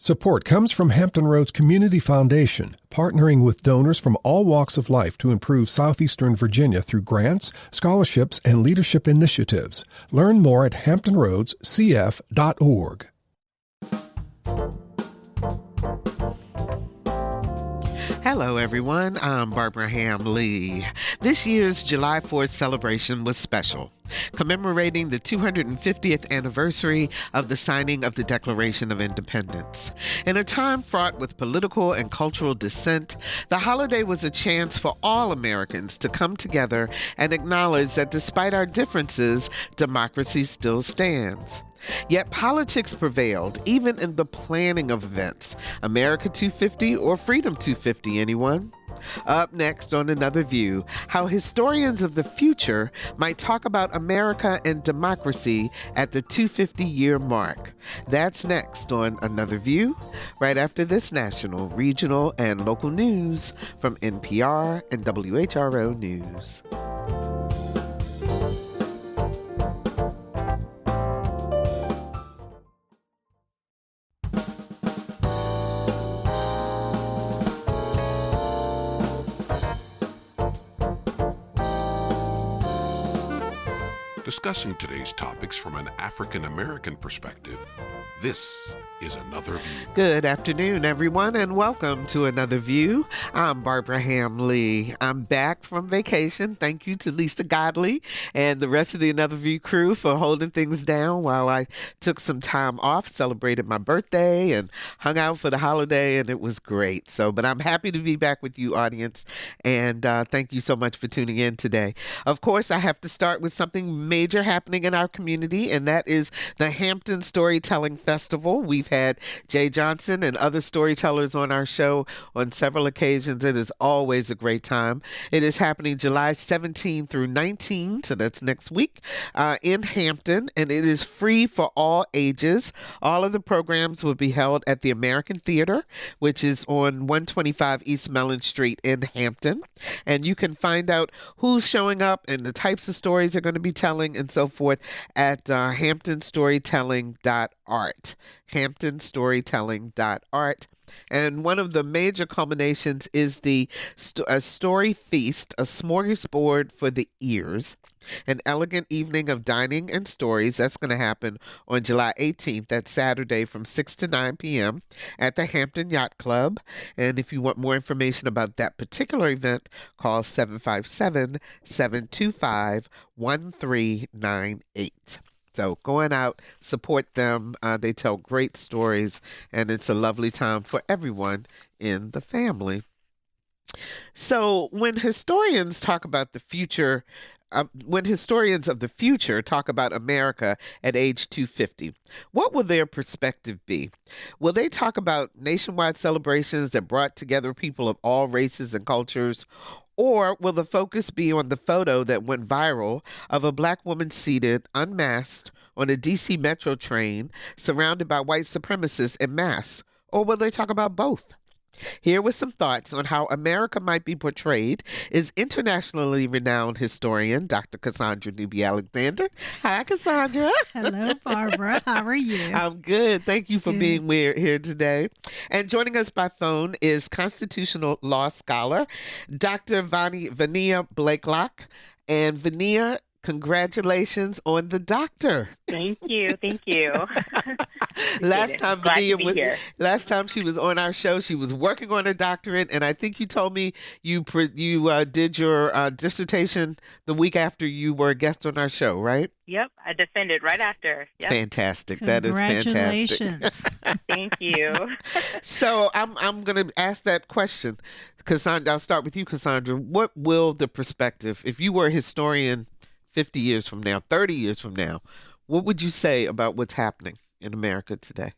Support comes from Hampton Roads Community Foundation, partnering with donors from all walks of life to improve southeastern Virginia through grants, scholarships, and leadership initiatives. Learn more at hamptonroadscf.org. Hello, everyone. I'm Barbara Ham Lee. This year's July 4th celebration was special, commemorating the 250th anniversary of the signing of the Declaration of Independence. In a time fraught with political and cultural dissent, the holiday was a chance for all Americans to come together and acknowledge that despite our differences, democracy still stands. Yet politics prevailed, even in the planning of events. America 250 or Freedom 250, anyone? Up next on Another View, how historians of the future might talk about America and democracy at the 250-year mark. That's next on Another View, right after this national, regional, and local news from NPR and WHRO News. Discussing today's topics from an African-American perspective, this is Another View. Good afternoon, everyone, and welcome to Another View. I'm Barbara Ham Lee. I'm back from vacation. Thank you to Lisa Godley and the rest of the Another View crew for holding things down while I took some time off, celebrated my birthday, and hung out for the holiday, and it was great. But I'm happy to be back with you, audience, and thank you so much for tuning in today. Of course, I have to start with something major happening in our community, and that is the Hampton Storytelling Festival. We've had Jay Johnson and other storytellers on our show on several occasions. It is always a great time. It is happening July 17 through 19, so that's next week, in Hampton, and it is free for all ages. All of the programs will be held at the American Theater, which is on 125 East Mellon Street in Hampton. And you can find out who's showing up and the types of stories they're going to be telling and so forth at hamptonstorytelling.art. hamptonstorytelling.art. And one of the major culminations is the story feast, a smorgasbord for the ears, an elegant evening of dining and stories. That's going to happen on July 18th, that Saturday from 6 to 9 p.m. at the Hampton Yacht Club. And if you want more information about that particular event, call 757-725-1398. So going out, support them. They tell great stories, and it's a lovely time for everyone in the family. So when historians talk about the future, when historians of the future talk about America at age 250, what will their perspective be? Will they talk about nationwide celebrations that brought together people of all races and cultures? Or will the focus be on the photo that went viral of a Black woman seated, unmasked, on a D.C. Metro train, surrounded by white supremacists en masse? Or will they talk about both? Here with some thoughts on how America might be portrayed is internationally renowned historian Dr. Cassandra Newby-Alexander. Hi, Cassandra. Hello, Barbara. How are you? I'm good. Thank you for being here today. And joining us by phone is constitutional law scholar Dr. Vania Blaiklock. And Vania, congratulations on the doctor. Thank you. Last time she was on our show, she was working on her doctorate, and I think you told me you did your dissertation the week after you were a guest on our show, right? Yep, I defended right after. Yep. Fantastic. That is fantastic. Congratulations. Thank you. So I'm going to ask that question. Cassandra, I'll start with you, Cassandra. What will the perspective, if you were a historian 50 years from now, 30 years from now, what would you say about what's happening in America today?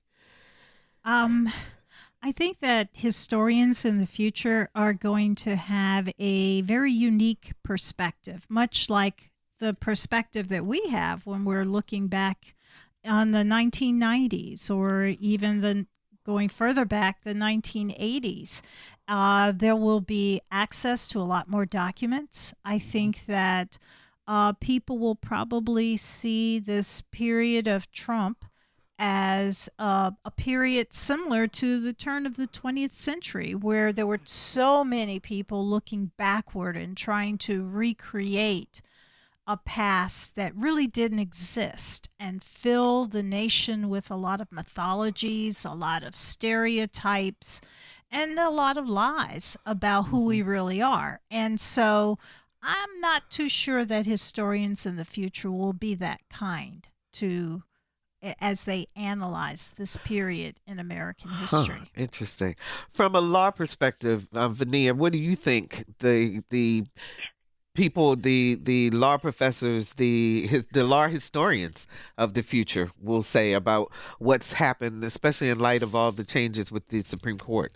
I think that historians in the future are going to have a very unique perspective, much like the perspective that we have when we're looking back on the 1990s or even going further back, the 1980s. There will be access to a lot more documents. I think that people will probably see this period of Trump as a period similar to the turn of the 20th century, where there were so many people looking backward and trying to recreate a past that really didn't exist and fill the nation with a lot of mythologies, a lot of stereotypes, and a lot of lies about who we really are. And so I'm not too sure that historians in the future will be that kind to as they analyze this period in American history. Interesting. From a law perspective, Vania, what do you think the people, the law professors, the law historians of the future will say about what's happened, especially in light of all the changes with the Supreme Court?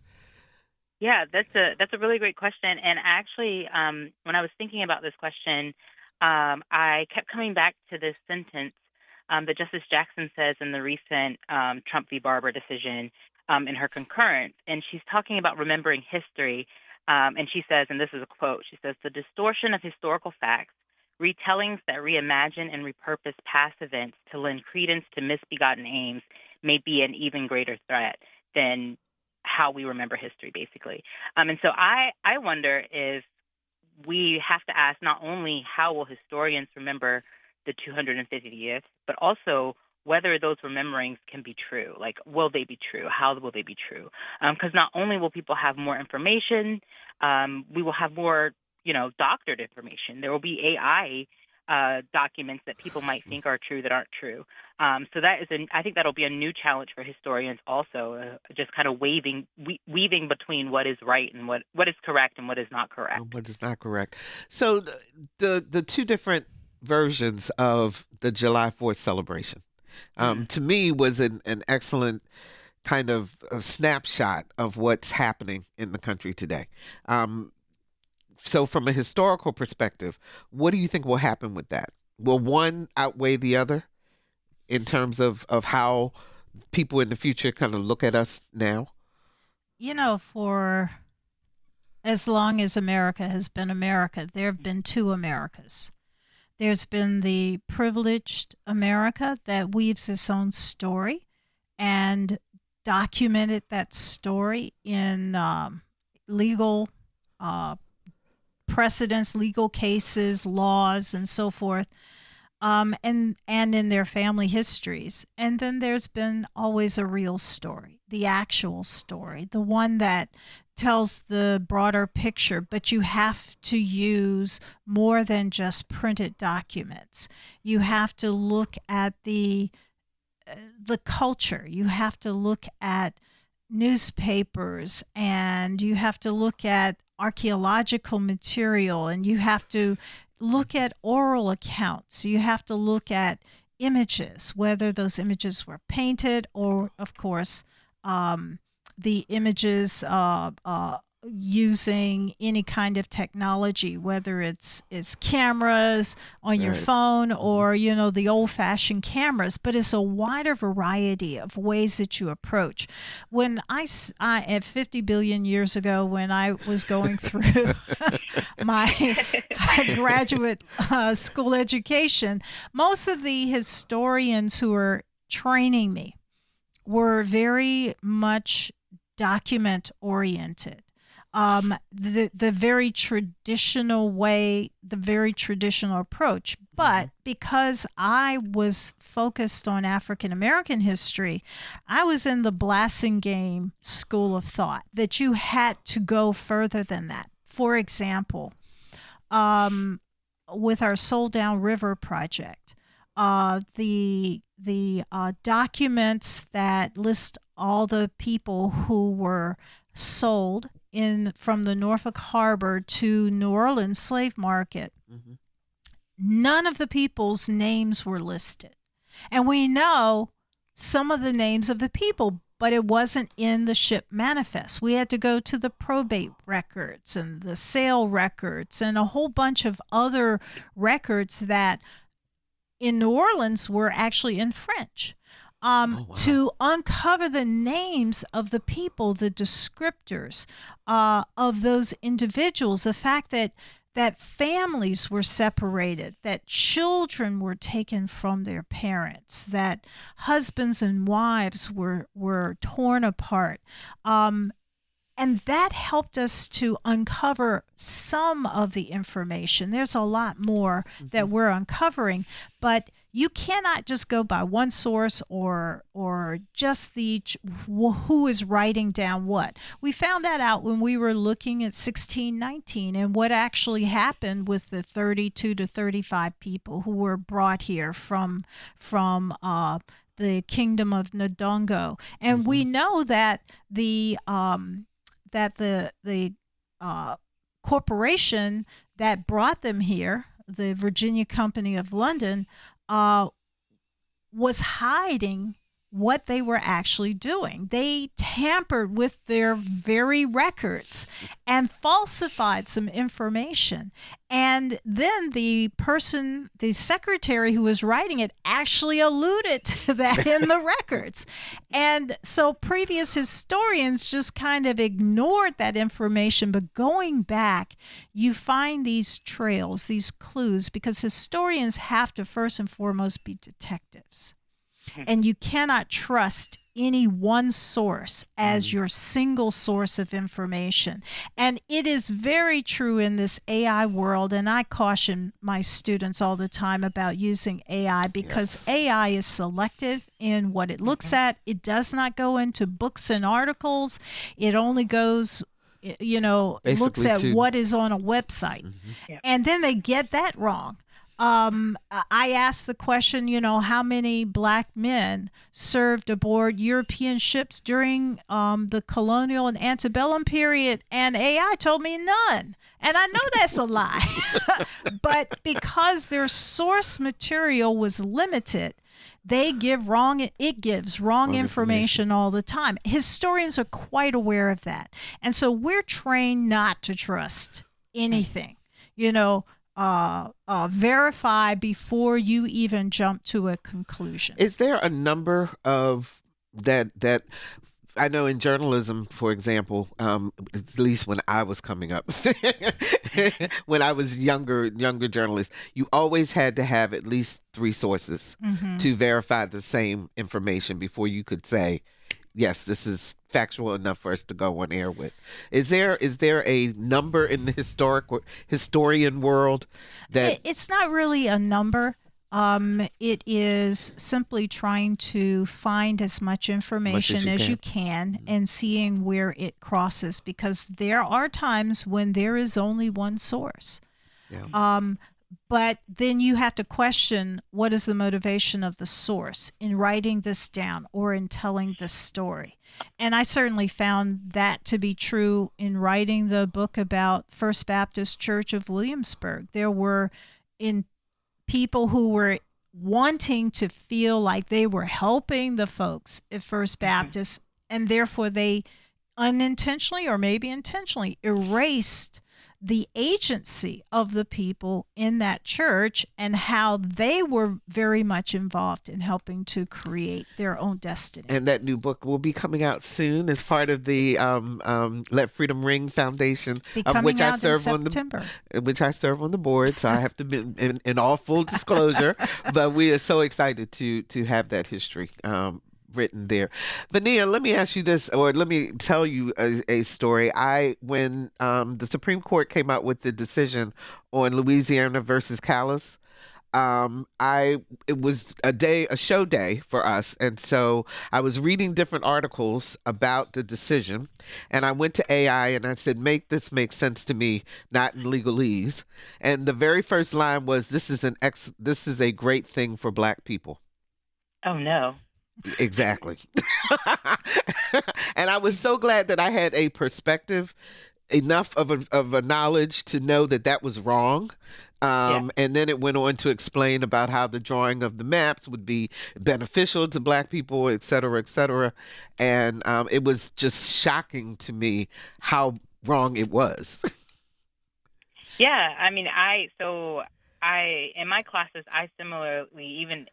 Yeah, that's a really great question. And actually, when I was thinking about this question, I kept coming back to this sentence that Justice Jackson says in the recent Trump v. Barber decision in her concurrence. And she's talking about remembering history. And she says, and this is a quote, she says, "The distortion of historical facts, retellings that reimagine and repurpose past events to lend credence to misbegotten aims may be an even greater threat than how we remember history, basically." And so I wonder if we have to ask not only how will historians remember the 250th, but also whether those rememberings can be true. Like, will they be true? How will they be true? Because not only will people have more information, we will have more, doctored information. There will be AI documents that people might think are true that aren't true. So I think that'll be a new challenge for historians also, just kind of weaving between what is right and what is correct and what is not correct. What is not correct. So the two different versions of the July 4th celebration, to me, was an excellent kind of a snapshot of what's happening in the country today. So from a historical perspective, what do you think will happen with that? Will one outweigh the other in terms of how people in the future kind of look at us now? For as long as America has been America, there have been two Americas. There's been the privileged America that weaves its own story and documented that story in legal precedents, legal cases, laws, and so forth, and in their family histories. And then there's been always a real story, the actual story, the one that tells the broader picture, but you have to use more than just printed documents. You have to look at the culture. You have to look at newspapers, and you have to look at archaeological material, and you have to look at oral accounts. You have to look at images, whether those images were painted or, of course, the images using any kind of technology, whether it's cameras on your phone or, the old-fashioned cameras, but it's a wider variety of ways that you approach. When I at 50 billion years ago, when I was going through my graduate school education, most of the historians who were training me were very much document oriented. The very traditional way, the very traditional approach. But because I was focused on African American history, I was in the Blassingame school of thought that you had to go further than that. For example, with our Soul Down River project, the documents that list all the people who were sold from the Norfolk Harbor to New Orleans slave market, none of the people's names were listed. And we know some of the names of the people, but it wasn't in the ship manifest. We had to go to the probate records and the sale records and a whole bunch of other records that in New Orleans were actually in French. To uncover the names of the people, the descriptors of those individuals, the fact that that families were separated, that children were taken from their parents, that husbands and wives were torn apart. And that helped us to uncover some of the information. There's a lot more that we're uncovering, but you cannot just go by one source or just who is writing down what. We found that out when we were looking at 1619 and what actually happened with the 32 to 35 people who were brought here from the kingdom of Ndongo. And we know that the corporation that brought them here, the Virginia Company of London, was hiding what they were actually doing. They tampered with their very records and falsified some information. And then the secretary who was writing it actually alluded to that in the records. And so previous historians just kind of ignored that information. But going back, you find these trails, these clues, because historians have to first and foremost be detectives. And you cannot trust any one source as your single source of information. And it is very true in this AI world. And I caution my students all the time about using AI because AI is selective in what it looks at. It does not go into books and articles. It only goes, basically looks at what is on a website. And then they get that wrong. I asked the question, how many black men served aboard European ships during the colonial and antebellum period, and AI told me none. And I know that's a lie. But because their source material was limited, it gives wrong information all the time. Historians are quite aware of that. And so we're trained not to trust anything, verify before you even jump to a conclusion. Is there a number of that I know in journalism, for example, at least when I was coming up, when I was younger journalist, you always had to have at least 3 sources to verify the same information before you could say, yes, this is factual enough for us to go on air with. Is there a number in the historian world that it's not really a number? It is simply trying to find as much information as you can and seeing where it crosses, because there are times when there is only one source. But then you have to question, what is the motivation of the source in writing this down or in telling this story? And I certainly found that to be true in writing the book about First Baptist Church of Williamsburg. There were people who were wanting to feel like they were helping the folks at First Baptist, and therefore they unintentionally or maybe intentionally erased the agency of the people in that church and how they were very much involved in helping to create their own destiny. And that new book will be coming out soon as part of the Let Freedom Ring Foundation, of which I serve on the board. So I have to be in all full disclosure, but we are so excited to have that history written there. Vania, let me ask you this, or let me tell you a story. When the Supreme Court came out with the decision on Louisiana versus Callis, it was a show day for us. And so I was reading different articles about the decision, and I went to AI and I said, make this make sense to me, not in legalese. And the very first line was, this is a great thing for Black people. Oh, no. Exactly. And I was so glad that I had a perspective, enough of a knowledge to know that was wrong. And then it went on to explain about how the drawing of the maps would be beneficial to Black people, et cetera, et cetera. And it was just shocking to me how wrong it was. Yeah, I mean, in my classes, I similarly even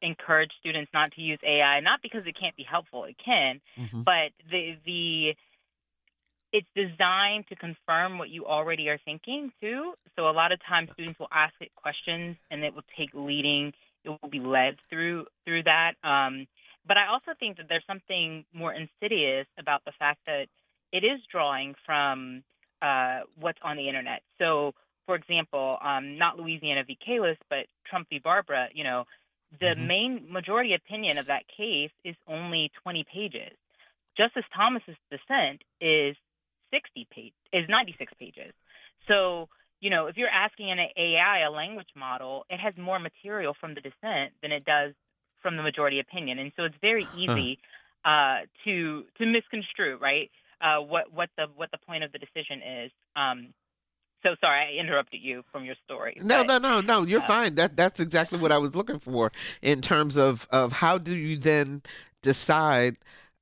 encourage students not to use AI, not because it can't be helpful, it can, but it it's designed to confirm what you already are thinking too. So a lot of times students will ask it questions, and it will take leading. It will be led through that. But I also think that there's something more insidious about the fact that it is drawing from what's on the internet. So, for example, not Louisiana v. Kalis, but Trump v. Barbara. The main majority opinion of that case is only 20 pages. Justice Thomas's dissent is 96 pages. So, if you're asking an AI, a language model, it has more material from the dissent than it does from the majority opinion. And so it's very easy to misconstrue, right? What the point of the decision is. So sorry, I interrupted you from your story. No. You're fine. That's exactly what I was looking for in terms of how do you then decide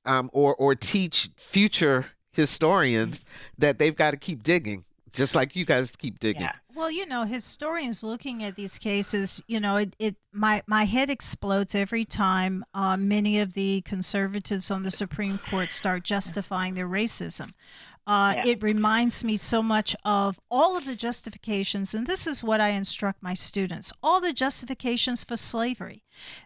or teach future historians that they've got to keep digging, just like you guys keep digging. Yeah. Well, historians looking at these cases, my head explodes every time many of the conservatives on the Supreme Court start justifying their racism. It reminds me so much of all of the justifications, and this is what I instruct my students, all the justifications for slavery.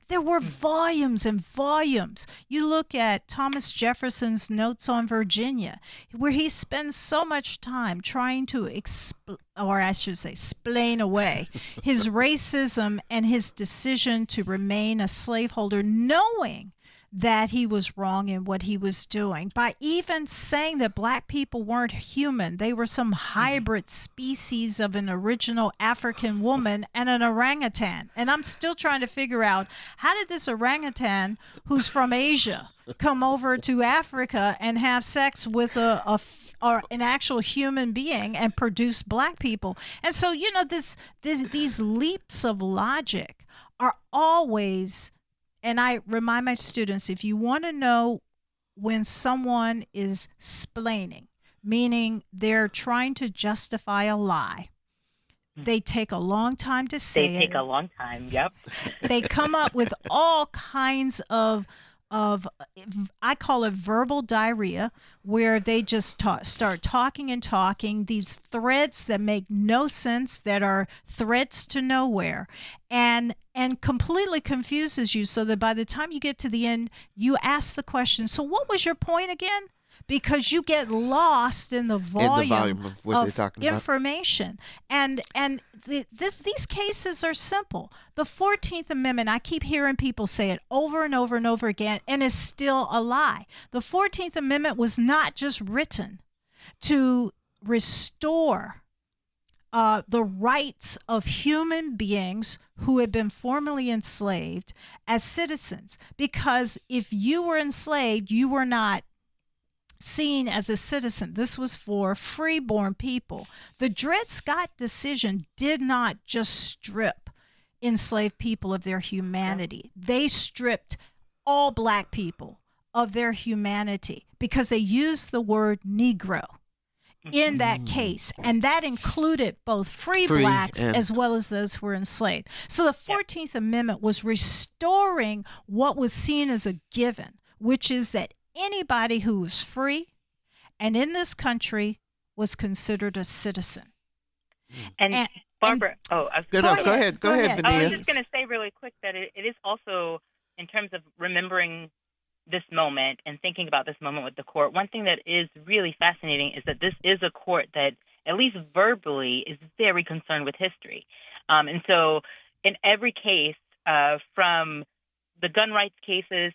There were volumes and volumes. You look at Thomas Jefferson's Notes on Virginia, where he spends so much time trying to explain away his racism and his decision to remain a slaveholder, knowing that he was wrong in what he was doing, by even saying that black people weren't human. They were some hybrid species of an original African woman and an orangutan. And I'm still trying to figure out, how did this orangutan, who's from Asia, come over to Africa and have sex with an actual human being and produce black people? And so, these leaps of logic are always. And I remind my students, if you want to know when someone is splaining, meaning they're trying to justify a lie, they take a long time to say it. They take a long time, yep. They come up with all kinds of I call it verbal diarrhea, where they just start talking and talking, these threads that make no sense, that are threads to nowhere, and completely confuses you, so that by the time you get to the end, you ask the question, so what was your point again? Because you get lost in the volume of what they're talking about. Information. And these cases are simple. The 14th Amendment, I keep hearing people say it over and over and over again, and it's still a lie. The 14th Amendment was not just written to restore the rights of human beings who had been formerly enslaved as citizens. Because if you were enslaved, you were not seen as a citizen. This was for freeborn people. The Dred Scott decision did not just strip enslaved people of their humanity. They stripped all black people of their humanity because they used the word Negro in that case, and that included both free blacks as well as those who were enslaved. So the 14th Amendment was restoring what was seen as a given, which is that anybody who was free and in this country was considered a citizen. And Barbara, go ahead, Vania. I was just going to say really quick that it is also, in terms of remembering this moment and thinking about this moment with the court, one thing that is really fascinating is that this is a court that, at least verbally, is very concerned with history. And so in every case, from the gun rights cases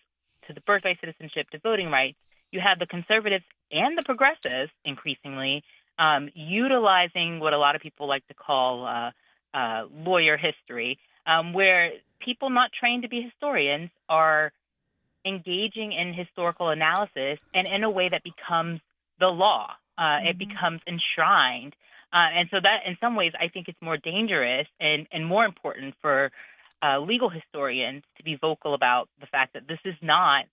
to the birthright citizenship to voting rights, you have the conservatives and the progressives increasingly utilizing what a lot of people like to call lawyer history, where people not trained to be historians are engaging in historical analysis and in a way that becomes the law. It becomes enshrined. And so that, in some ways, I think it's more dangerous and more important for legal historians to be vocal about the fact that this is not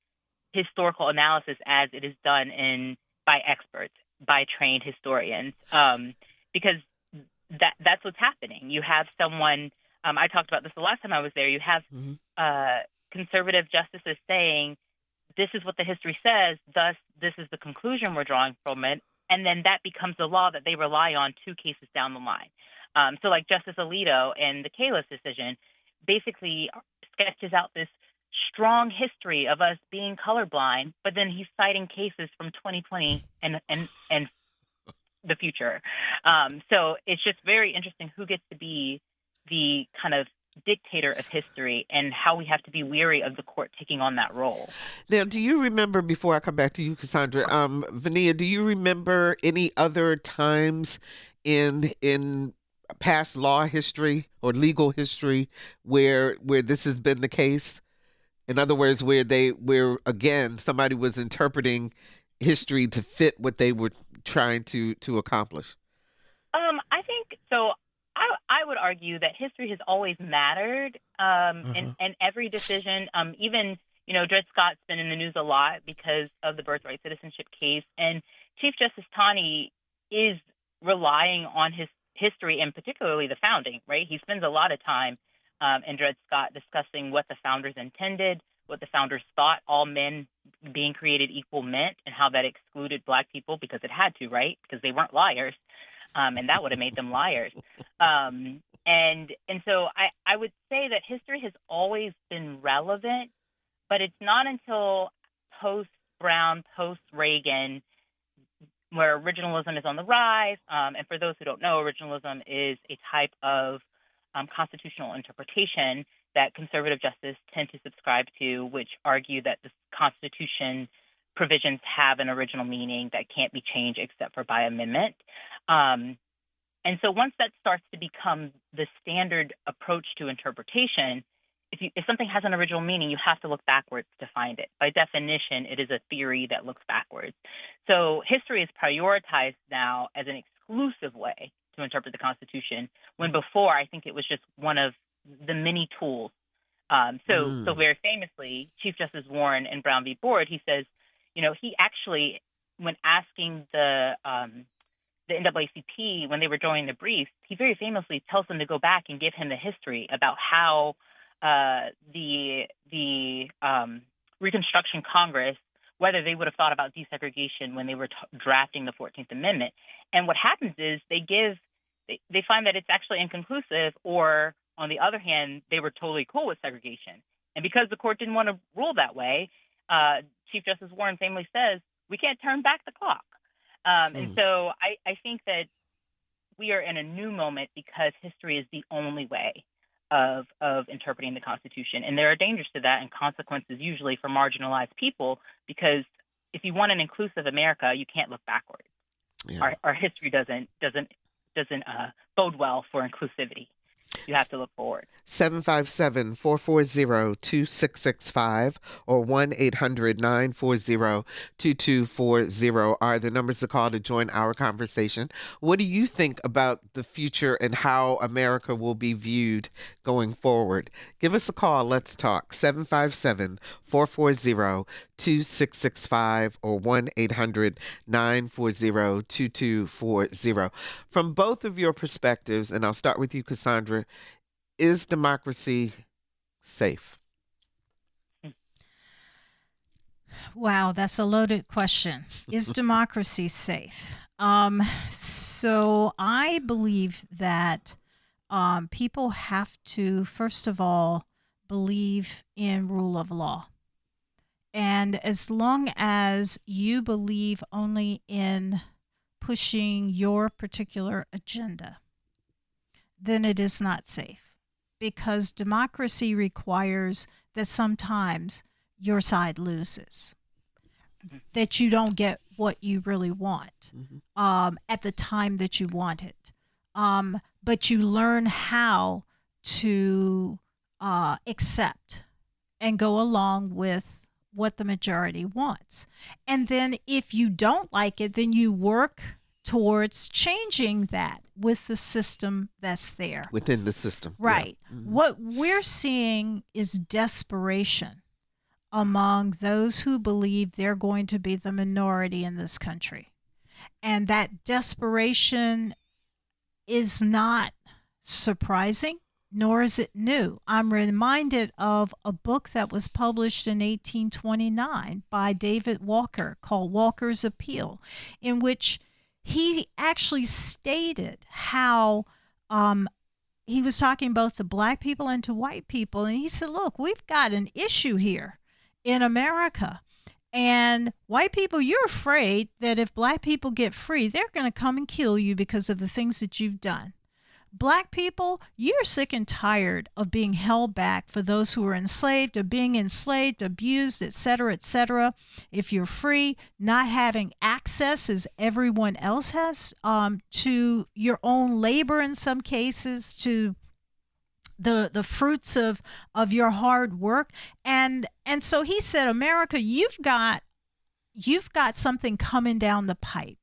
historical analysis as it is done by experts, by trained historians, because that's what's happening. You have someone, I talked about this the last time I was there, you have conservative justices saying, this is what the history says, thus this is the conclusion we're drawing from it, and then that becomes the law that they rely on 2 cases down the line. So like Justice Alito in the Kalis decision basically sketches out this strong history of us being colorblind, but then he's citing cases from 2020 and the future. So it's just very interesting who gets to be the kind of dictator of history and how we have to be weary of the court taking on that role. Now, do you remember, before I come back to you, Cassandra, Vania, do you remember any other times in past law history or legal history where this has been the case? In other words, where again somebody was interpreting history to fit what they were trying to accomplish? I think so. I would argue that history has always mattered in every decision. Even, Dred Scott's been in the news a lot because of the birthright citizenship case. And Chief Justice Taney is relying on his history, and particularly the founding, right? He spends a lot of time in Dred Scott discussing what the founders intended, what the founders thought all men being created equal meant, and how that excluded Black people because it had to, right? Because they weren't liars. And that would have made them liars. And so I would say that history has always been relevant, but it's not until post-Brown, post-Reagan, where originalism is on the rise. And for those who don't know, originalism is a type of constitutional interpretation that conservative justice tend to subscribe to, which argue that the Constitution provisions have an original meaning that can't be changed except for by amendment. And so once that starts to become the standard approach to interpretation, if something has an original meaning, you have to look backwards to find it. By definition, it is a theory that looks backwards. So history is prioritized now as an exclusive way to interpret the Constitution, when before I think it was just one of the many tools. So very famously, Chief Justice Warren in Brown v. Board, he says, he actually, when asking the NAACP when they were drawing the briefs, he very famously tells them to go back and give him the history about how the Reconstruction Congress, whether they would have thought about desegregation when they were drafting the 14th Amendment. And what happens is they find that it's actually inconclusive, or on the other hand, they were totally cool with segregation. And because the court didn't want to rule that way, Chief Justice Warren famously says, we can't turn back the clock. And so I think that we are in a new moment because history is the only way of interpreting the Constitution. And there are dangers to that and consequences usually for marginalized people, because if you want an inclusive America, you can't look backwards. Yeah. Our history doesn't bode well for inclusivity. You have to look forward. 757-440-2665 or 1-800-940-2240 are the numbers to call to join our conversation. What do you think about the future and how America will be viewed going forward? Give us a call. Let's talk. 757-440-2665 or 1-800-940-2240. From both of your perspectives, and I'll start with you, Cassandra, is democracy safe? Wow, that's a loaded question. Is democracy safe? So I believe that people have to, first of all, believe in rule of law. And as long as you believe only in pushing your particular agenda, then it is not safe, because democracy requires that sometimes your side loses, that you don't get what you really want at the time that you want it. But you learn how to accept and go along with what the majority wants. And then if you don't like it, then you work towards changing that with the system that's there. Within the system. Right. Yeah. What we're seeing is desperation among those who believe they're going to be the minority in this country. And that desperation is not surprising, nor is it new. I'm reminded of a book that was published in 1829 by David Walker called Walker's Appeal, in which he actually stated how he was talking both to black people and to white people. And he said, look, we've got an issue here in America. And white people, you're afraid that if black people get free, they're going to come and kill you because of the things that you've done. Black people, you're sick and tired of being held back for those who are enslaved, or being enslaved, abused, etc., etc. If you're free, not having access as everyone else has to your own labor in some cases, to the fruits of your hard work. And so he said, America, you've got something coming down the pipe.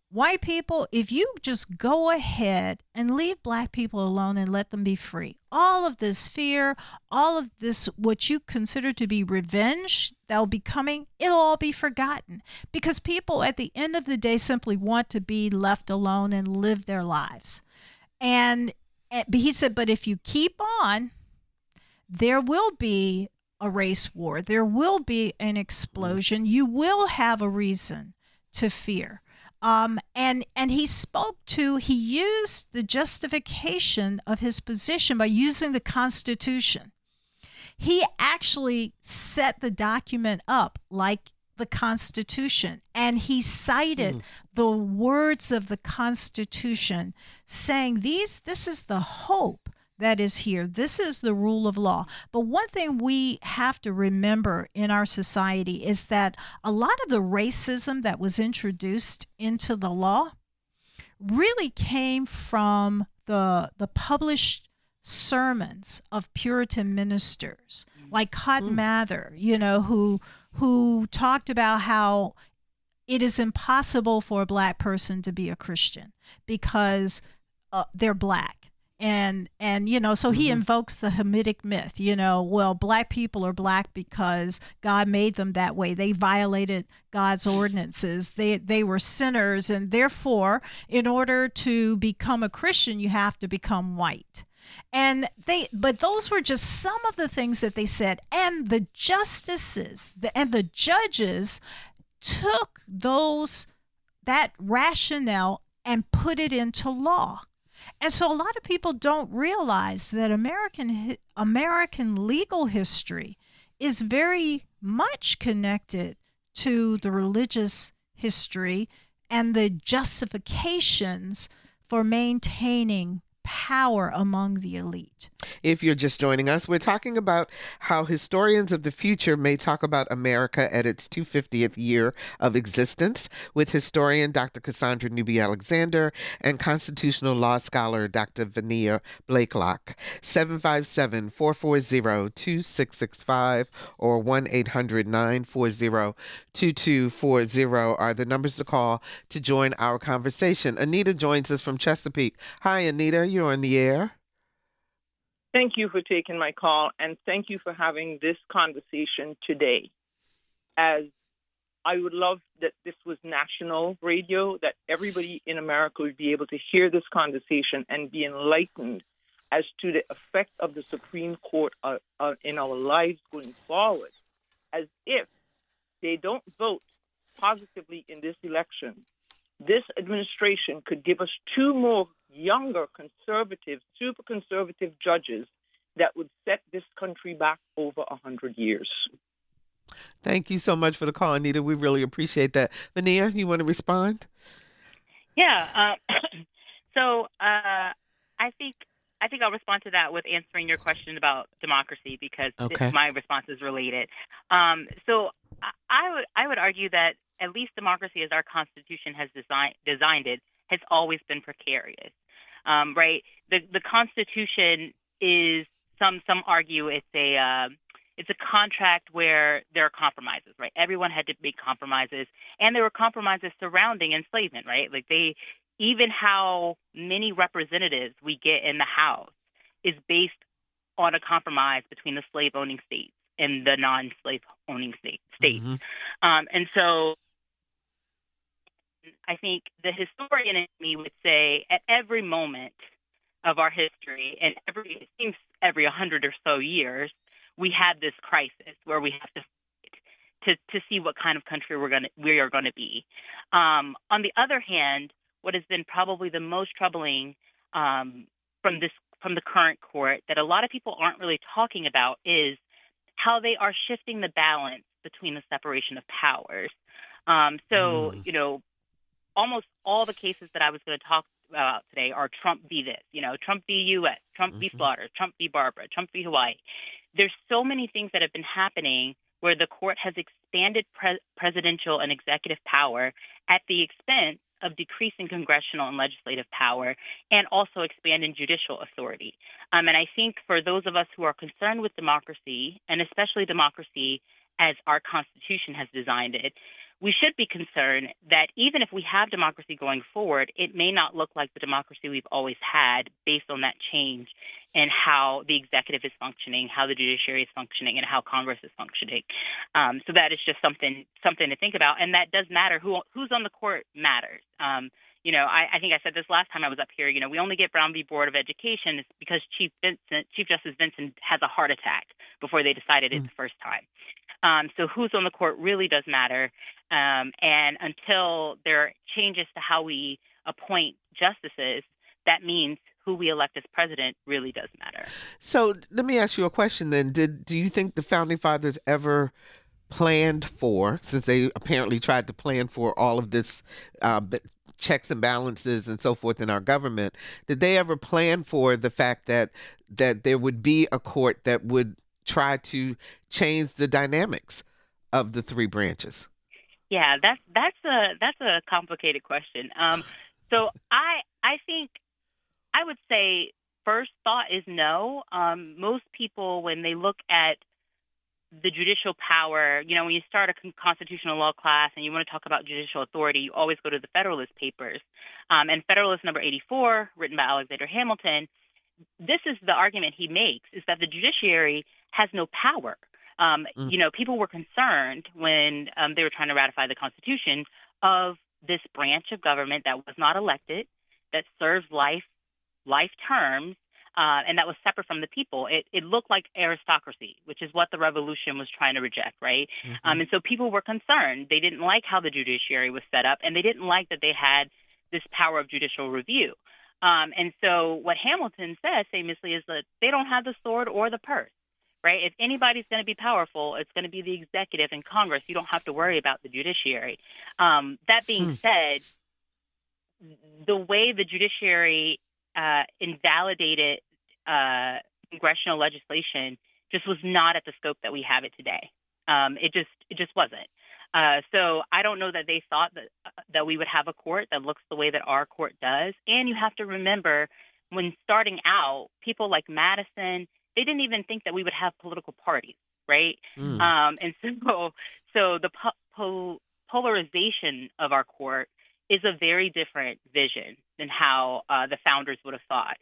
White people, if you just go ahead and leave black people alone and let them be free, all of this fear, all of this, what you consider to be revenge that'll be coming, it'll all be forgotten, because people at the end of the day simply want to be left alone and live their lives. And he said, but if you keep on, there will be a race war. There will be an explosion. You will have a reason to fear. And he used the justification of his position by using the Constitution. He actually set the document up like the Constitution, and he cited the words of the Constitution, saying this is the hope that is here. This is the rule of law. But one thing we have to remember in our society is that a lot of the racism that was introduced into the law really came from the published sermons of Puritan ministers like Cotton Mather, who talked about how it is impossible for a black person to be a Christian because they're black. And so he invokes the Hamitic myth, well, black people are black because God made them that way. They violated God's ordinances. They were sinners, and therefore, in order to become a Christian, you have to become white. But those were just some of the things that they said. And the justices and the judges took that rationale and put it into law. And so a lot of people don't realize that American legal history is very much connected to the religious history and the justifications for maintaining power among the elite. If you're just joining us, we're talking about how historians of the future may talk about America at its 250th year of existence with historian Dr. Cassandra Newby-Alexander and constitutional law scholar Dr. Vania Blaiklock. 757-440-2665 or 1-800-940-2240 are the numbers to call to join our conversation. Anita joins us from Chesapeake. Hi, Anita. You're on the air. Thank you for taking my call, and thank you for having this conversation today. As I would love that this was national radio, that everybody in America would be able to hear this conversation and be enlightened as to the effect of the Supreme Court in our lives going forward. As if they don't vote positively in this election, this administration could give us two more younger, conservative, super conservative judges that would set this country back over 100 years. Thank you so much for the call, Anita. We really appreciate that. Vania, you want to respond? Yeah. So I think I'll respond to that with answering your question about democracy, because my response is related. So I would argue that at least democracy, as our Constitution has designed it, has always been precarious. Right? The Constitution is, some argue it's a contract where there are compromises, right? Everyone had to make compromises, and there were compromises surrounding enslavement, right? Like even how many representatives we get in the House is based on a compromise between the slave-owning states and the non-slave-owning states. Mm-hmm. And so I think the historian in me would say at every moment of our history, and it seems every 100 or so years, we had this crisis where we have to fight to see what kind of country we are gonna be. On the other hand, what has been probably the most troubling from the current court that a lot of people aren't really talking about is how they are shifting the balance between the separation of powers. Almost all the cases that I was going to talk about today are Trump v. this, Trump v. U.S., Trump v. Slaughter, Trump v. Barbara, Trump v. Hawaii. There's so many things that have been happening where the court has expanded presidential and executive power at the expense of decreasing congressional and legislative power and also expanding judicial authority. And I think for those of us who are concerned with democracy, and especially democracy as our Constitution has designed it, we should be concerned that even if we have democracy going forward, it may not look like the democracy we've always had based on that change in how the executive is functioning, how the judiciary is functioning, and how Congress is functioning. So that is just something to think about, and that does matter. Who's on the court matters. I think I said this last time I was up here. We only get Brown v. Board of Education because Chief Justice Vinson has a heart attack before they decided it the first time. So who's on the court really does matter. And until there are changes to how we appoint justices, that means who we elect as president really does matter. So let me ask you a question then. Do you think the Founding Fathers ever planned for, since they apparently tried to plan for all of this checks and balances and so forth in our government, did they ever plan for the fact that there would be a court that would try to change the dynamics of the three branches? Yeah, that's a complicated question. So I think I would say first thought is no. Most people, when they look at the judicial power, when you start a constitutional law class and you want to talk about judicial authority, you always go to the Federalist Papers. And Federalist number 84, written by Alexander Hamilton, this is the argument he makes, is that the judiciary has no power. People were concerned when they were trying to ratify the Constitution of this branch of government that was not elected, that serves life terms, and that was separate from the people. It looked like aristocracy, which is what the revolution was trying to reject, right? And so people were concerned. They didn't like how the judiciary was set up, and they didn't like that they had this power of judicial review. And so what Hamilton says famously is that they don't have the sword or the purse, right? If anybody's going to be powerful, it's going to be the executive and Congress. You don't have to worry about the judiciary. That being said, the way the judiciary invalidated congressional legislation just was not at the scope that we have it today. It just wasn't. So I don't know that they thought that we would have a court that looks the way that our court does. And you have to remember, when starting out, people like Madison, they didn't even think that we would have political parties, right? And so the polarization of our court is a very different vision than how the founders would have thought.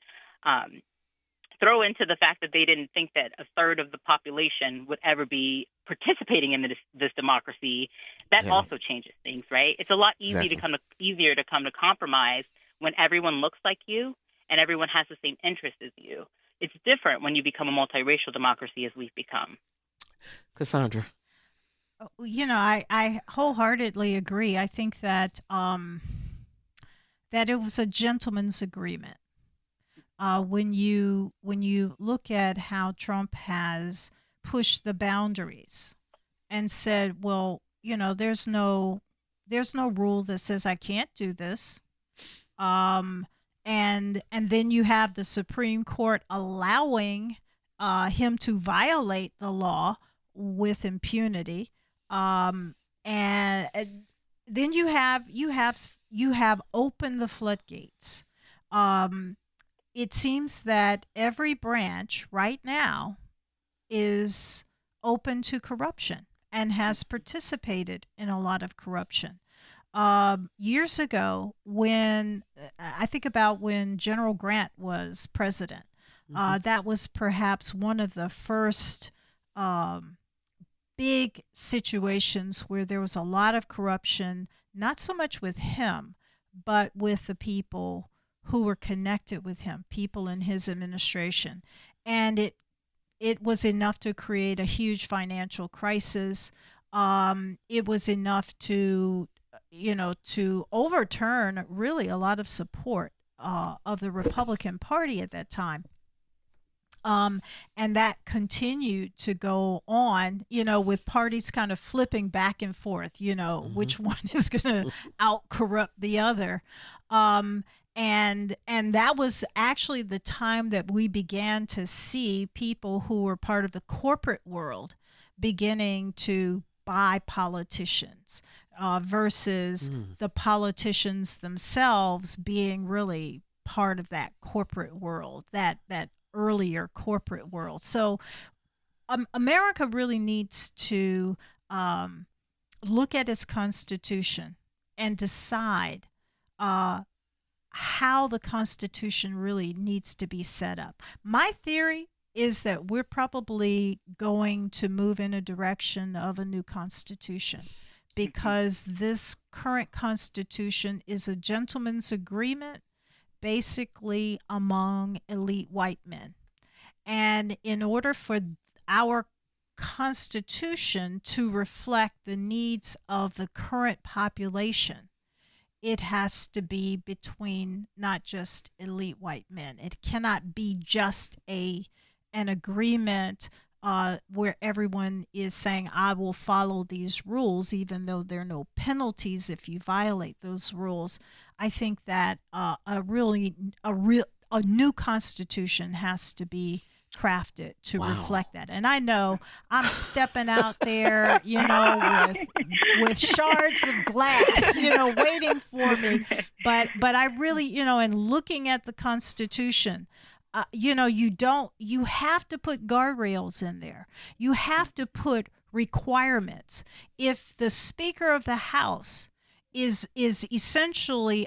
Throw into the fact that they didn't think that a third of the population would ever be participating in this democracy. That also changes things, right? It's a lot easier to come to compromise when everyone looks like you and everyone has the same interest as you. It's different when you become a multiracial democracy as we've become. Cassandra. I wholeheartedly agree. I think that that it was a gentleman's agreement. When you look at how Trump has pushed the boundaries and said, well, there's no rule that says I can't do this. And then you have the Supreme Court allowing him to violate the law with impunity. And then you have opened the floodgates. It seems that every branch right now is open to corruption and has participated in a lot of corruption. Years ago, when I think about when General Grant was president, that was perhaps one of the first big situations where there was a lot of corruption, not so much with him, but with the people who were connected with him, people in his administration. And it was enough to create a huge financial crisis. it was enough to, to overturn really a lot of support of the Republican Party at that time. And that continued to go on, with parties kind of flipping back and forth, which one is going to out corrupt the other. And that was actually the time that we began to see people who were part of the corporate world beginning to buy politicians versus the politicians themselves being really part of that corporate world, that earlier corporate world. So America really needs to look at its Constitution and decide how the Constitution really needs to be set up. My theory is that we're probably going to move in a direction of a new Constitution, because this current Constitution is a gentleman's agreement basically among elite white men. And in order for our Constitution to reflect the needs of the current population, it has to be between not just elite white men. It cannot be just an agreement where everyone is saying, I will follow these rules, even though there are no penalties if you violate those rules. I think that a new Constitution has to be crafted to reflect that. And I know I'm stepping out there, with shards of glass, waiting for me. But I really, in looking at the Constitution, you have to put guardrails in there. You have to put requirements. If the Speaker of the House is essentially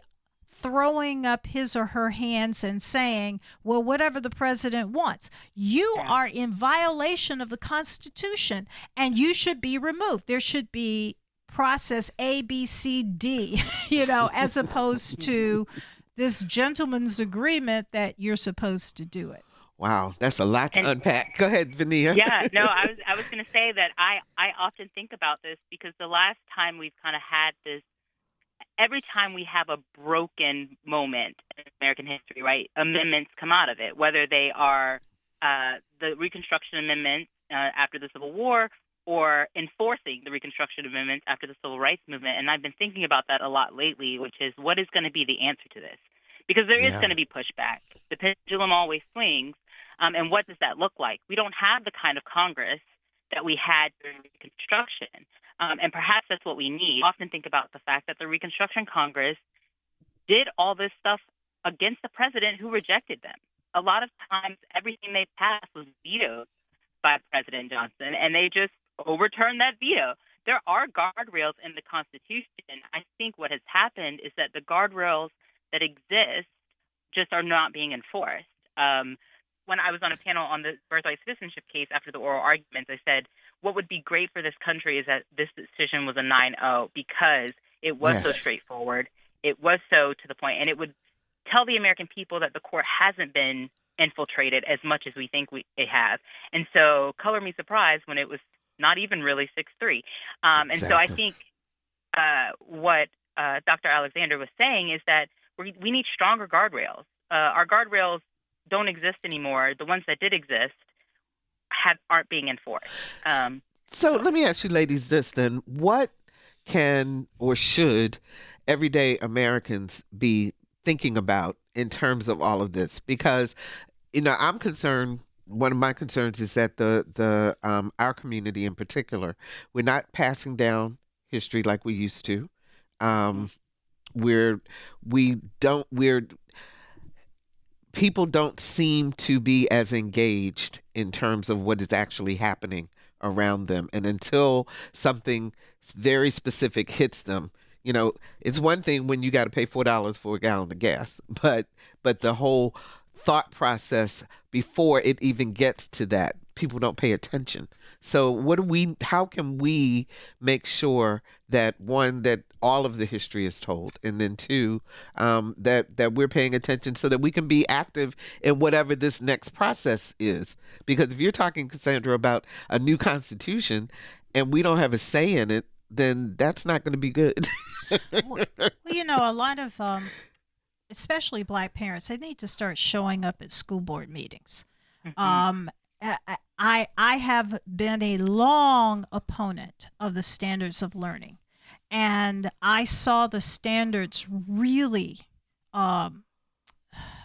throwing up his or her hands and saying, well, whatever the president wants, you are in violation of the Constitution and you should be removed. There should be process A, B, C, D, as opposed to this gentleman's agreement that you're supposed to do it. Wow, that's a lot to unpack. Go ahead, Vania. Yeah, no, I was going to say that I often think about this, because the last time we've kind of had this, every time we have a broken moment in American history, right, amendments come out of it, whether they are the Reconstruction Amendments after the Civil War, or enforcing the Reconstruction Amendments after the Civil Rights Movement. And I've been thinking about that a lot lately, which is, what is going to be the answer to this? Because there is going to be pushback. The pendulum always swings. And what does that look like? We don't have the kind of Congress that we had during Reconstruction. And perhaps that's what we need. I often think about the fact that the Reconstruction Congress did all this stuff against the president who rejected them. A lot of times, everything they passed was vetoed by President Johnson, and they just overturned that veto. There are guardrails in the Constitution. I think what has happened is that the guardrails that exist just are not being enforced. When I was on a panel on the birthright citizenship case after the oral arguments, I said, what would be great for this country is that this decision was a 9-0, because it was so straightforward. It was so to the point, and it would tell the American people that the court hasn't been infiltrated as much as we think it has. And so color me surprised when it was not even really 6-3. And so I think what Dr. Alexander was saying is that we need stronger guardrails. Our guardrails don't exist anymore. The ones that did exist aren't being enforced. So let me ask you ladies this then. What can or should everyday Americans be thinking about in terms of all of this? Because, I'm concerned. One of my concerns is that the our community in particular, we're not passing down history like we used to. People don't seem to be as engaged in terms of what is actually happening around them. And until something very specific hits them, it's one thing when you got to pay $4 for a gallon of gas, but the whole thought process before it even gets to that. People don't pay attention. So how can we make sure that, one, that all of the history is told, and then two, that we're paying attention so that we can be active in whatever this next process is? Because if you're talking, Cassandra, about a new constitution and we don't have a say in it, then that's not going to be good. Well, a lot of, especially Black parents, they need to start showing up at school board meetings. Mm-hmm. I have been a long opponent of the standards of learning, and I saw the standards really, from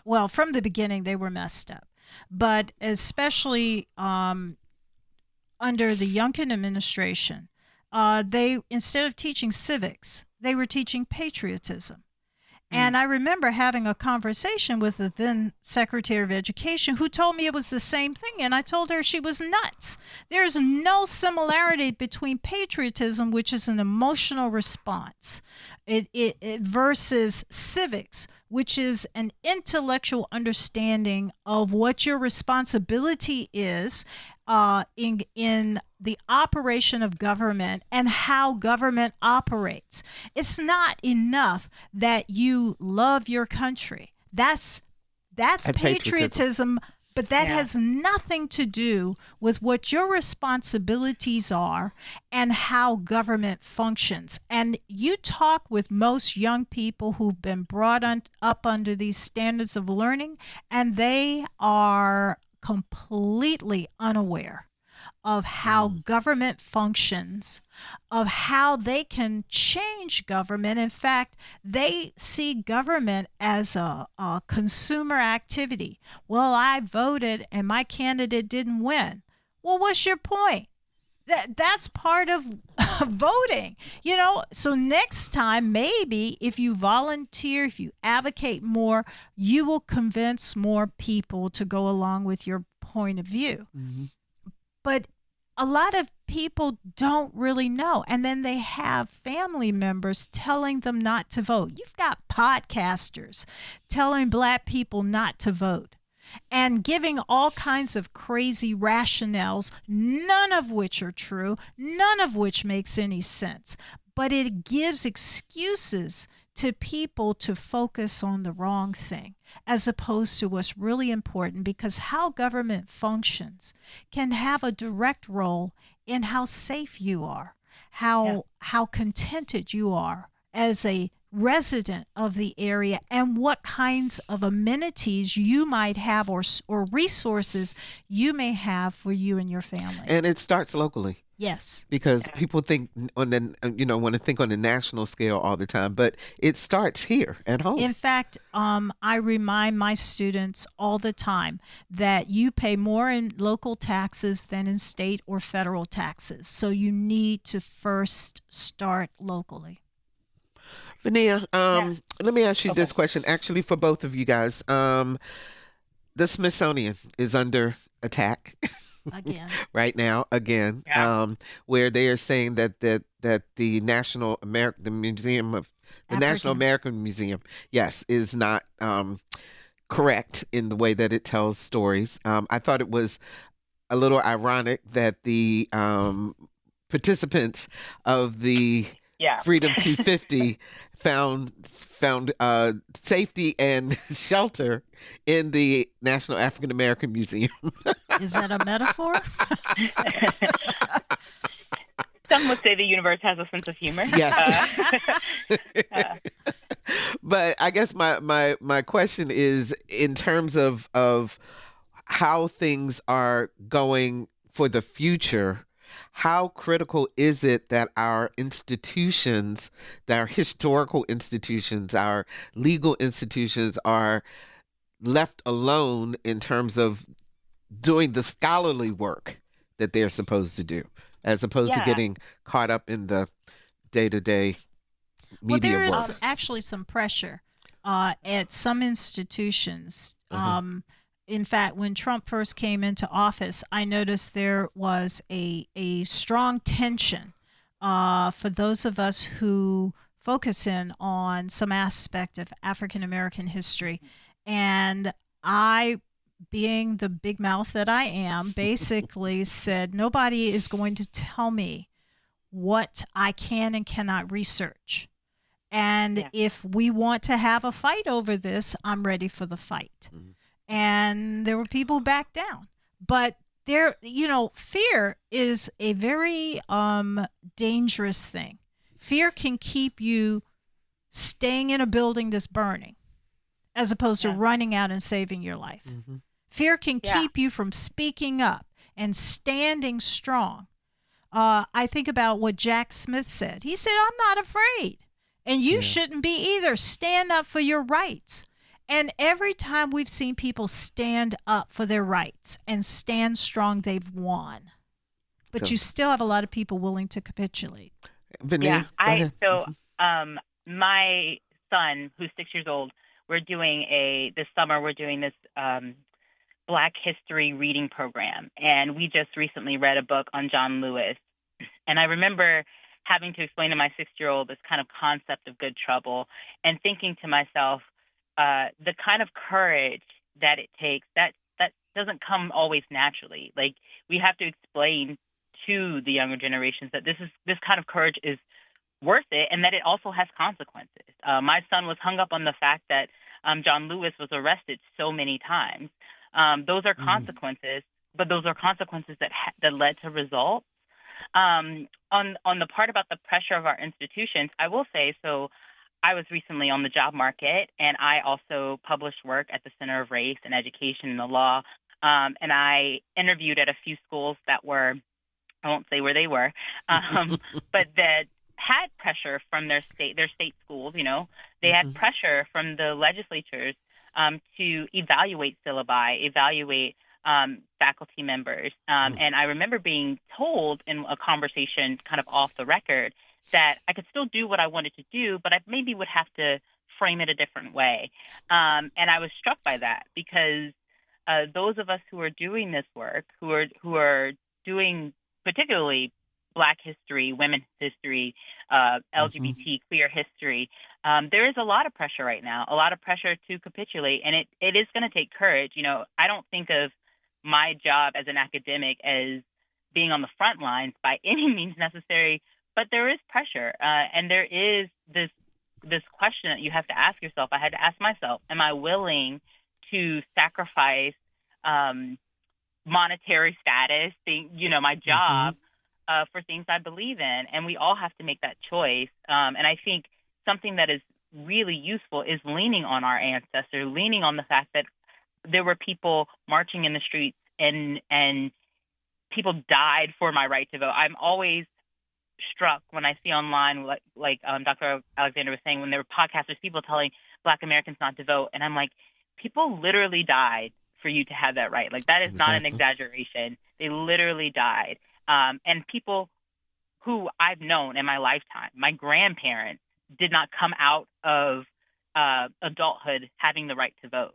the beginning they were messed up, but especially under the Youngkin administration, they, instead of teaching civics, they were teaching patriotism. And I remember having a conversation with the then Secretary of Education, who told me it was the same thing. And I told her she was nuts. There's no similarity between patriotism, which is an emotional response, versus civics, which is an intellectual understanding of what your responsibility is in the operation of government and how government operates. It's not enough that you love your country. That's patriotism, but that has nothing to do with what your responsibilities are and how government functions. And you talk with most young people who've been brought up under these standards of learning, and they are completely unaware of how government functions, of how they can change government. In fact, they see government as a consumer activity. Well, I voted and my candidate didn't win. Well, what's your point? That's part of voting, So next time, maybe if you volunteer, if you advocate more, you will convince more people to go along with your point of view. Mm-hmm. But a lot of people don't really know. And then they have family members telling them not to vote. You've got podcasters telling Black people not to vote and giving all kinds of crazy rationales, none of which are true, none of which makes any sense. But it gives excuses to people to focus on the wrong thing as opposed to what's really important, because how government functions can have a direct role in how safe you are, how contented you are as a resident of the area, and what kinds of amenities you might have or resources you may have for you and your family. And it starts locally. Yes. Because people think want to think on the national scale all the time, but it starts here at home. In fact, I remind my students all the time that you pay more in local taxes than in state or federal taxes. So you need to first start locally. Vania, let me ask you this question, actually, for both of you guys. The Smithsonian is under attack. Again. Right now, again, where they are saying that the National American Museum, yes, is not correct in the way that it tells stories. I thought it was a little ironic that the participants of the Freedom 250 found safety and shelter in the National African American Museum. Is that a metaphor? Some would say the universe has a sense of humor. Yes. But I guess my question is, in terms of how things are going for the future, how critical is it that our institutions, that our historical institutions, our legal institutions are left alone in terms of doing the scholarly work that they're supposed to do, as opposed to getting caught up in the day-to-day media work? Well, there is actually some pressure at some institutions. In fact, when Trump first came into office, I noticed there was a strong tension for those of us who focus in on some aspect of African American history. And I, being the big mouth that I am, basically said, nobody is going to tell me what I can and cannot research. And if we want to have a fight over this, I'm ready for the fight. And there were people who backed down. But there, fear is a very dangerous thing. Fear can keep you staying in a building that's burning as opposed to running out and saving your life. Fear can keep you from speaking up and standing strong. I think about what Jack Smith said. He said, I'm not afraid. And you shouldn't be either. Stand up for your rights. And every time we've seen people stand up for their rights and stand strong, they've won. But you still have a lot of people willing to capitulate. Vania, my son, who's 6 years old, this summer we're doing this Black History reading program. And we just recently read a book on John Lewis. And I remember having to explain to my 6-year-old this kind of concept of good trouble and thinking to myself, the kind of courage that it takes, that doesn't come always naturally. Like, we have to explain to the younger generations that this kind of courage is worth it and that it also has consequences. My son was hung up on the fact that John Lewis was arrested so many times. Those are consequences, but those are consequences that led to results. On the part about the pressure of our institutions, I will say, so I was recently on the job market, and I also published work at the Center of Race and Education and the Law, and I interviewed at a few schools that were, I won't say where they were, but that had pressure from their state schools. They had pressure from the legislatures to evaluate syllabi, evaluate faculty members. And I remember being told in a conversation kind of off the record that I could still do what I wanted to do, but I maybe would have to frame it a different way. And I was struck by that because those of us who are doing this work, who are doing particularly Black history, women's history, LGBT, queer history, there is a lot of pressure right now, a lot of pressure to capitulate, and it is going to take courage. I don't think of my job as an academic as being on the front lines by any means necessary, but there is pressure, and there is this question that you have to ask yourself. I had to ask myself, am I willing to sacrifice monetary status, my job, for things I believe in? And we all have to make that choice. And I think something that is really useful is leaning on our ancestors, leaning on the fact that there were people marching in the streets and people died for my right to vote. I'm always struck when I see online, like Dr. Alexander was saying, when there were podcasters, people telling Black Americans not to vote. And I'm like, people literally died for you to have that right. Like, that is not an exaggeration. They literally died. And people who I've known in my lifetime, my grandparents, did not come out of adulthood having the right to vote.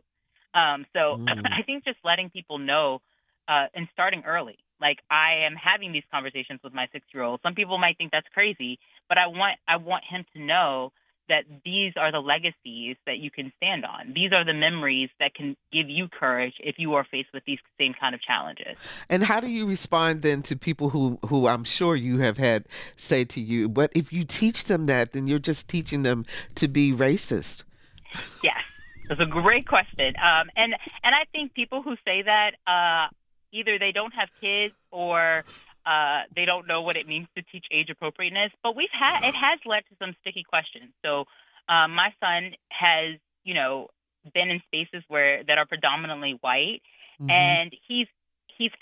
So I think just letting people know and starting early. Like, I am having these conversations with my 6-year-old. Some people might think that's crazy, but I want him to know that these are the legacies that you can stand on. These are the memories that can give you courage if you are faced with these same kind of challenges. And how do you respond then to people who I'm sure you have had say to you, but if you teach them that, then you're just teaching them to be racist? Yes, that's a great question. And I think people who say that, either they don't have kids or they don't know what it means to teach age appropriateness. But it has led to some sticky questions. So my son has, been in spaces that are predominantly white, and he's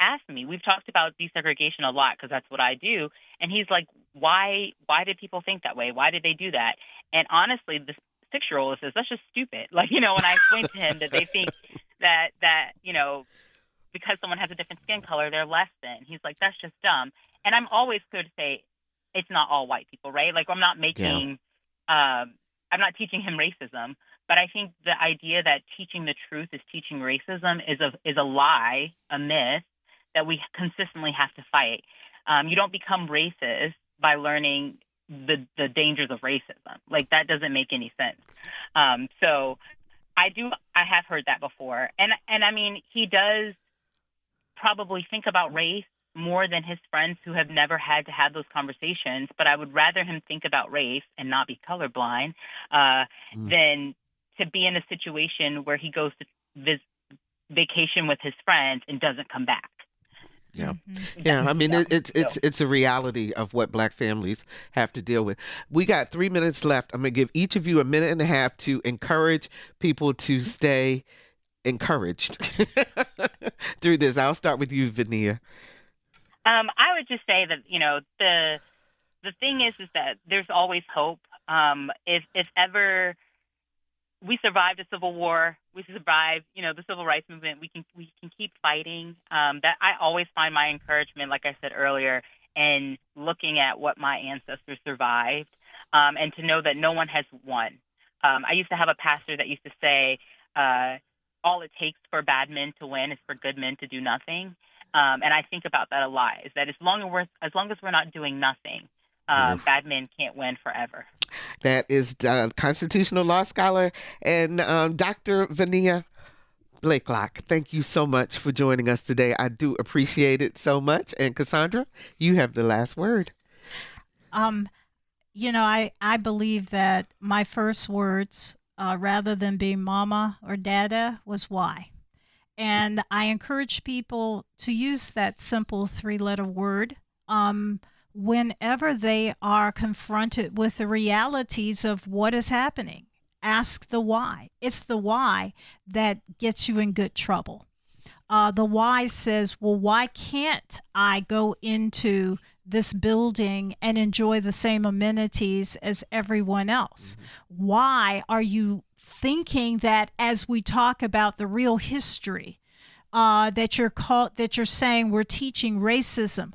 asked me. We've talked about desegregation a lot because that's what I do, and he's like, "Why did people think that way? Why did they do that?" And honestly, the 6-year-old says that's just stupid. Like, when I explain to him that they think that because someone has a different skin color, they're less than. He's like, that's just dumb. And I'm always clear to say it's not all white people, right? Like, I'm not making, I'm not teaching him racism, but I think the idea that teaching the truth is teaching racism is a lie, a myth that we consistently have to fight. You don't become racist by learning the dangers of racism. Like, that doesn't make any sense. So I have heard that before. And I mean, he does probably think about race more than his friends who have never had to have those conversations. But I would rather him think about race and not be colorblind than to be in a situation where he goes to vacation with his friends and doesn't come back. Yeah. Yeah. I mean, it's a reality of what Black families have to deal with. We got 3 minutes left. I'm going to give each of you a minute and a half to encourage people to stay encouraged through this. I'll start with you, Vania. I would just say that, the thing is that there's always hope. If ever we survived a civil war, we survived, the civil rights movement, we can keep fighting. That I always find my encouragement, like I said earlier, in looking at what my ancestors survived, and to know that no one has won. I used to have a pastor that used to say, all it takes for bad men to win is for good men to do nothing. And I think about that a lot, is that as long as we're not doing nothing, bad men can't win forever. That is constitutional law scholar and Dr. Vania Blaiklock. Thank you so much for joining us today. I do appreciate it so much. And Cassandra, you have the last word. I believe that my first words, rather than being mama or dada, was why. And I encourage people to use that simple 3-letter word whenever they are confronted with the realities of what is happening. Ask the why. It's the why that gets you in good trouble. The why says, well, why can't I go into this building and enjoy the same amenities as everyone else? Why are you thinking that, as we talk about the real history, that you're saying we're teaching racism?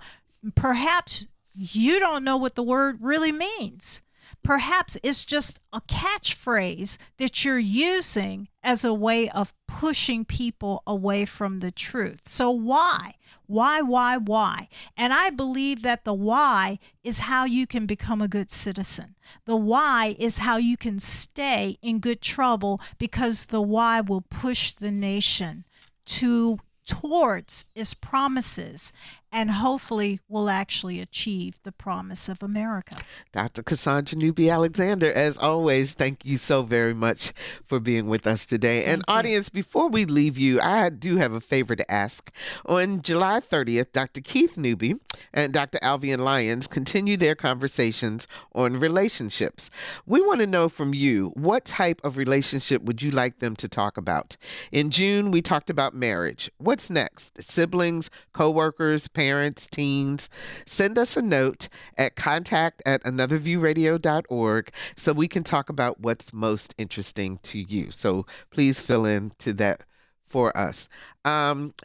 Perhaps you don't know what the word really means. Perhaps it's just a catchphrase that you're using as a way of pushing people away from the truth. So why? Why? And I believe that the why is how you can become a good citizen. The why is how you can stay in good trouble, because the why will push the nation towards its promises, and hopefully will actually achieve the promise of America. Dr. Cassandra Newby-Alexander, as always, thank you so very much for being with us today. And audience, before we leave you, I do have a favor to ask. On July 30th, Dr. Keith Newby and Dr. Alvian Lyons continue their conversations on relationships. We want to know from you, what type of relationship would you like them to talk about? In June, we talked about marriage. What's next? Siblings, co-workers, parents, teens? Send us a note at contact@anotherviewradio.org so we can talk about what's most interesting to you. So please fill in to that for us. And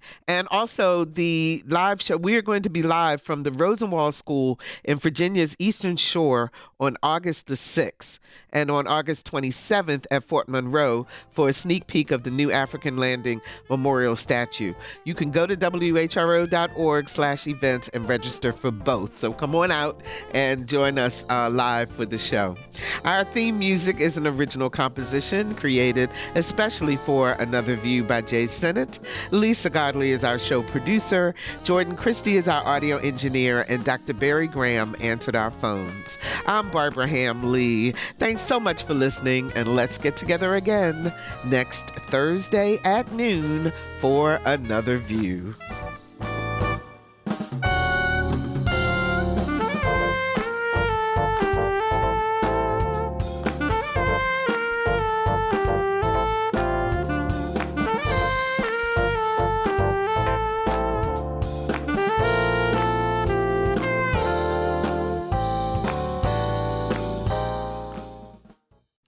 also the live show, we are going to be live from the Rosenwald School in Virginia's Eastern Shore on August the 6th and on August 27th at Fort Monroe for a sneak peek of the new African Landing Memorial Statue. You can go to whro.org/events and register for both. So come on out and join us live for the show. Our theme music is an original composition created especially for Another View by Jay Sennett. Lisa Godley is our show producer. Jordan Christie is our audio engineer, and Dr. Barry Graham answered our phones. I'm Barbara Ham-Lee. Thanks so much for listening, and let's get together again next Thursday at noon for Another View.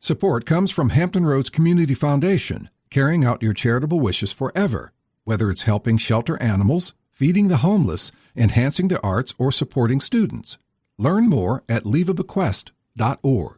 Support comes from Hampton Roads Community Foundation, carrying out your charitable wishes forever, whether it's helping shelter animals, feeding the homeless, enhancing the arts, or supporting students. Learn more at leaveabequest.org.